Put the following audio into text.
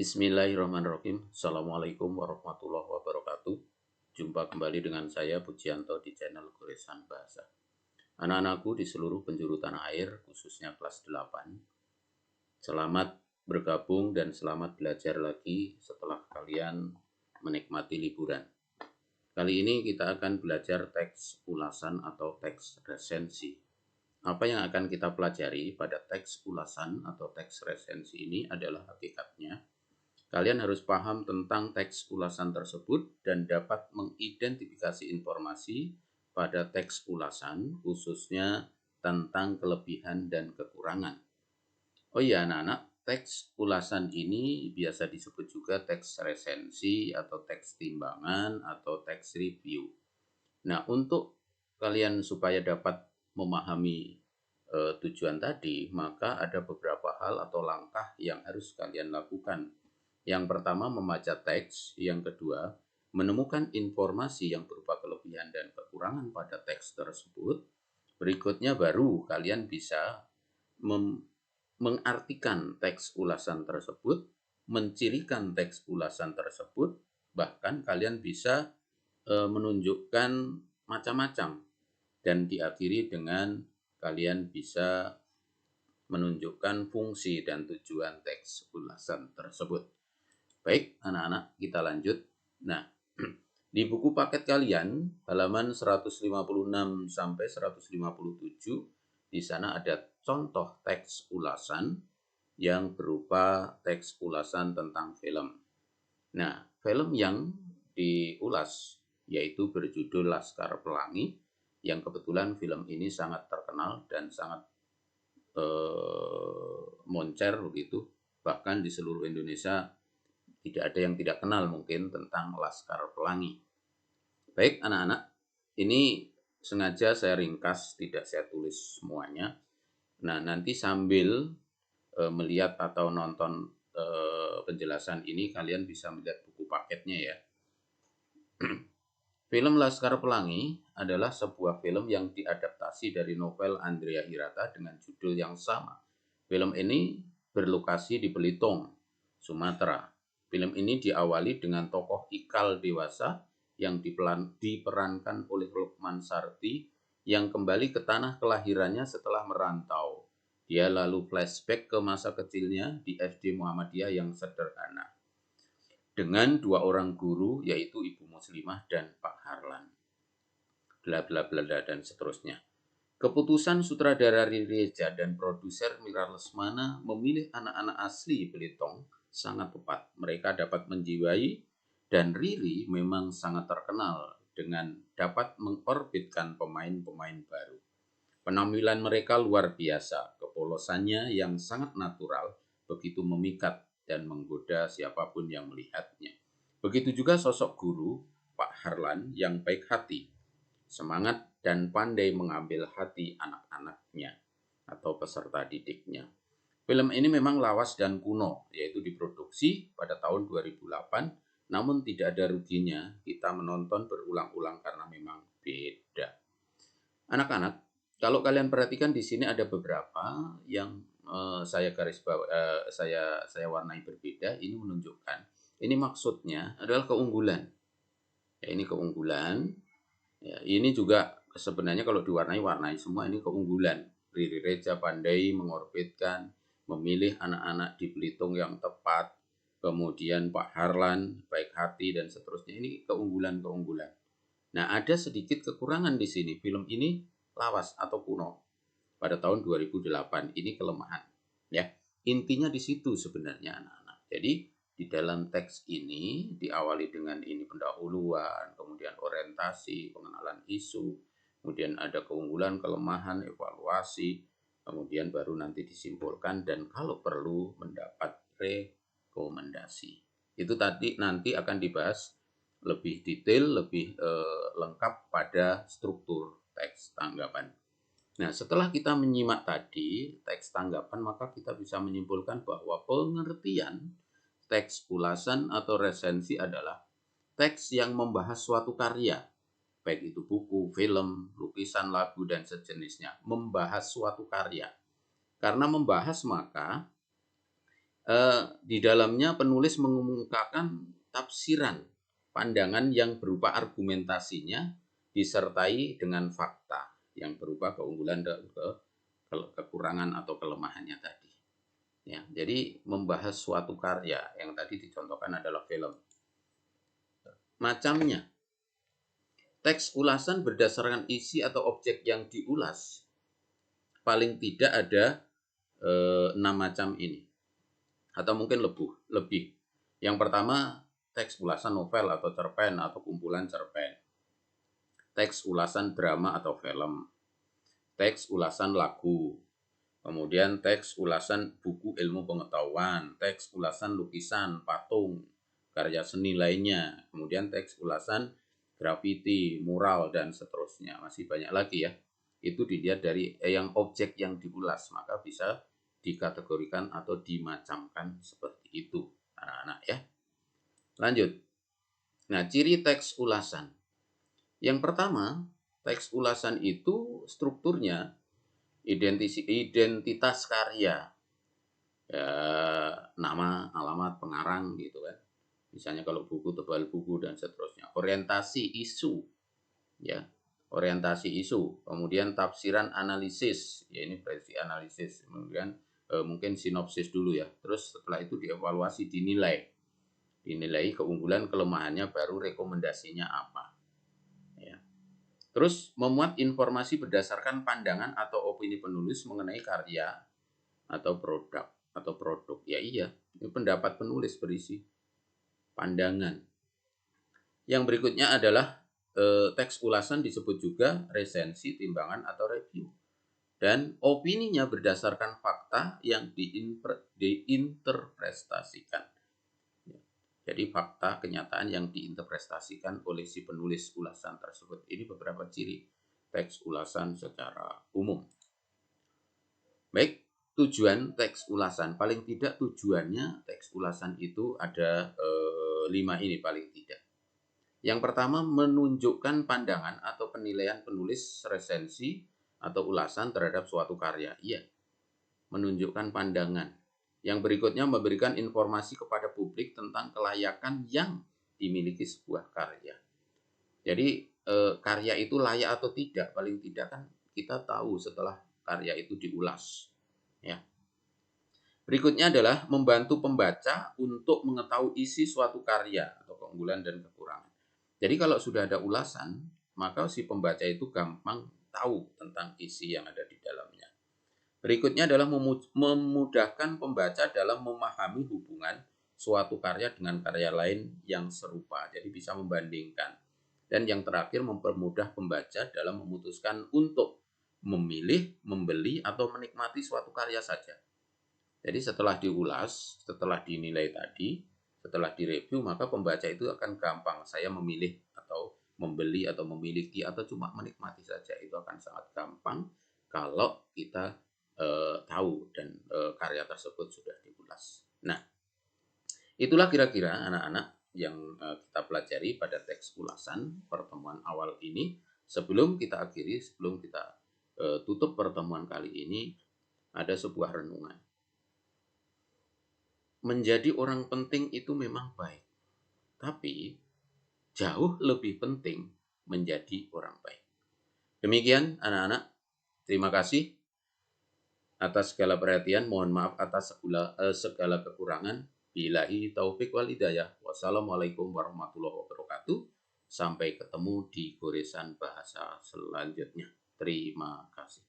Bismillahirrahmanirrahim. Assalamualaikum warahmatullahi wabarakatuh. Jumpa kembali dengan saya Pujianto di channel Goresan Bahasa. Anak-anakku di seluruh penjuru tanah air, khususnya kelas 8. Selamat bergabung dan selamat belajar lagi setelah kalian menikmati liburan. Kali ini kita akan belajar teks ulasan atau teks resensi. Apa yang akan kita pelajari pada teks ulasan atau teks resensi ini adalah hakikatnya. Kalian harus paham tentang teks ulasan tersebut dan dapat mengidentifikasi informasi pada teks ulasan, khususnya tentang kelebihan dan kekurangan. Oh iya anak-anak, teks ulasan ini biasa disebut juga teks resensi atau teks timbangan atau teks review. Nah, untuk kalian supaya dapat memahami tujuan tadi, maka ada beberapa hal atau langkah yang harus kalian lakukan. Yang pertama, membaca teks. Yang kedua, menemukan informasi yang berupa kelebihan dan kekurangan pada teks tersebut. Berikutnya baru kalian bisa mengartikan teks ulasan tersebut, mencirikan teks ulasan tersebut, bahkan kalian bisa menunjukkan macam-macam, dan diakhiri dengan kalian bisa menunjukkan fungsi dan tujuan teks ulasan tersebut. Baik, anak-anak, kita lanjut. Nah, di buku paket kalian, halaman 156 sampai 157, di sana ada contoh teks ulasan yang berupa teks ulasan tentang film. Nah, film yang diulas yaitu berjudul Laskar Pelangi, yang kebetulan film ini sangat terkenal dan sangat moncer begitu. Bahkan di seluruh Indonesia tidak ada yang tidak kenal mungkin tentang Laskar Pelangi. Baik anak-anak, ini sengaja saya ringkas, tidak saya tulis semuanya. Nah, nanti sambil melihat atau nonton penjelasan ini, kalian bisa melihat buku paketnya ya. Film Laskar Pelangi adalah sebuah film yang diadaptasi dari novel Andrea Hirata dengan judul yang sama. Film ini berlokasi di Belitung, Sumatera. Film ini diawali dengan tokoh Ikal dewasa yang diperankan oleh Lukman Sardi yang kembali ke tanah kelahirannya setelah merantau. Dia lalu flashback ke masa kecilnya di SD Muhammadiyah yang sederhana, dengan dua orang guru yaitu Ibu Muslimah dan Pak Harlan. Bla bla bla dan seterusnya. Keputusan sutradara Riri Reza dan produser Mira Lesmana memilih anak-anak asli Belitung sangat tepat. Mereka dapat menjiwai, dan Riri memang sangat terkenal dengan dapat mengorbitkan pemain-pemain baru. Penampilan mereka luar biasa, kepolosannya yang sangat natural, begitu memikat dan menggoda siapapun yang melihatnya. Begitu juga sosok guru, Pak Harlan, yang baik hati, semangat dan pandai mengambil hati anak-anaknya atau peserta didiknya. Film ini memang lawas dan kuno, yaitu diproduksi pada tahun 2008, namun tidak ada ruginya kita menonton berulang-ulang karena memang beda. Anak-anak, kalau kalian perhatikan di sini ada beberapa yang saya garis bawah, saya warnai berbeda. Ini menunjukkan, ini maksudnya adalah keunggulan. Ya, ini keunggulan. Ya, ini juga sebenarnya kalau diwarnai semua ini keunggulan. Riri Reza pandai mengorbitkan, memilih anak-anak di Belitung yang tepat, kemudian Pak Harlan baik hati dan seterusnya. Ini keunggulan-keunggulan. Nah, ada sedikit kekurangan di sini. Film ini lawas atau kuno pada tahun 2008. Ini kelemahan. Ya, intinya di situ sebenarnya anak-anak. Jadi di dalam teks ini diawali dengan ini pendahuluan, kemudian orientasi, pengenalan isu, kemudian ada keunggulan, kelemahan, evaluasi, kemudian baru nanti disimpulkan dan kalau perlu mendapat rekomendasi. Itu tadi nanti akan dibahas lebih detail, lebih lengkap pada struktur teks tanggapan. Nah, setelah kita menyimak tadi teks tanggapan, maka kita bisa menyimpulkan bahwa pengertian teks ulasan atau resensi adalah teks yang membahas suatu karya, baik itu buku, film, lukisan, lagu, dan sejenisnya. Membahas suatu karya. Karena membahas maka Di dalamnya penulis mengemukakan tafsiran, pandangan yang berupa argumentasinya disertai dengan fakta yang berupa keunggulan dan kekurangan atau kelemahannya tadi. Ya, jadi membahas suatu karya yang tadi dicontohkan adalah film. Macamnya, teks ulasan berdasarkan isi atau objek yang diulas paling tidak ada 6 macam ini, atau mungkin lebih. Yang pertama, teks ulasan novel atau cerpen atau kumpulan cerpen, teks ulasan drama atau film, teks ulasan lagu, kemudian teks ulasan buku ilmu pengetahuan, teks ulasan lukisan, patung, karya seni lainnya, kemudian teks ulasan grafiti, mural, dan seterusnya. Masih banyak lagi ya. Itu dilihat dari yang objek yang diulas, maka bisa dikategorikan atau dimacamkan seperti itu, anak-anak ya. Lanjut. Nah, ciri teks ulasan. Yang pertama, teks ulasan itu strukturnya identitas karya, ya, nama, alamat, pengarang gitu kan. Misalnya kalau buku, tebal buku, dan seterusnya. Orientasi isu, ya, orientasi isu. Kemudian tafsiran analisis, ya ini berarti analisis. Kemudian mungkin sinopsis dulu ya. Terus setelah itu dievaluasi, dinilai keunggulan, kelemahannya, baru rekomendasinya apa. Ya. Terus memuat informasi berdasarkan pandangan atau opini penulis mengenai karya atau produk. Ya iya, ini pendapat penulis berisi pandangan. Yang berikutnya adalah teks ulasan disebut juga resensi, timbangan, atau review. Dan opininya berdasarkan fakta yang diinterpretasikan. Jadi fakta kenyataan yang diinterpretasikan oleh si penulis ulasan tersebut. Ini beberapa ciri teks ulasan secara umum. Baik, tujuan teks ulasan. Paling tidak tujuannya teks ulasan itu ada 5 ini paling tidak. Yang pertama, menunjukkan pandangan atau penilaian penulis resensi atau ulasan terhadap suatu karya. Iya, menunjukkan pandangan. Yang berikutnya, memberikan informasi kepada publik tentang kelayakan yang dimiliki sebuah karya. Jadi karya itu layak atau tidak, paling tidak kan kita tahu setelah karya itu diulas. Ya. Berikutnya adalah membantu pembaca untuk mengetahui isi suatu karya atau keunggulan dan kekurangan. Jadi kalau sudah ada ulasan, maka si pembaca itu gampang tahu tentang isi yang ada di dalamnya. Berikutnya adalah memudahkan pembaca dalam memahami hubungan suatu karya dengan karya lain yang serupa. Jadi bisa membandingkan. Dan yang terakhir, mempermudah pembaca dalam memutuskan untuk memilih, membeli, atau menikmati suatu karya saja. Jadi setelah diulas, setelah dinilai tadi, setelah direview, maka pembaca itu akan gampang. Saya memilih atau membeli atau memiliki atau cuma menikmati saja. Itu akan sangat gampang kalau kita tahu dan karya tersebut sudah diulas. Nah, itulah kira-kira anak-anak yang kita pelajari pada teks ulasan pertemuan awal ini. Sebelum kita akhiri, sebelum kita tutup pertemuan kali ini, ada sebuah renungan. Menjadi orang penting itu memang baik, tapi jauh lebih penting menjadi orang baik. Demikian anak-anak, terima kasih atas segala perhatian. Mohon maaf atas segala kekurangan. Billahi taufik wal hidayah. Wassalamualaikum warahmatullahi wabarakatuh. Sampai ketemu di goresan bahasa selanjutnya. Terima kasih.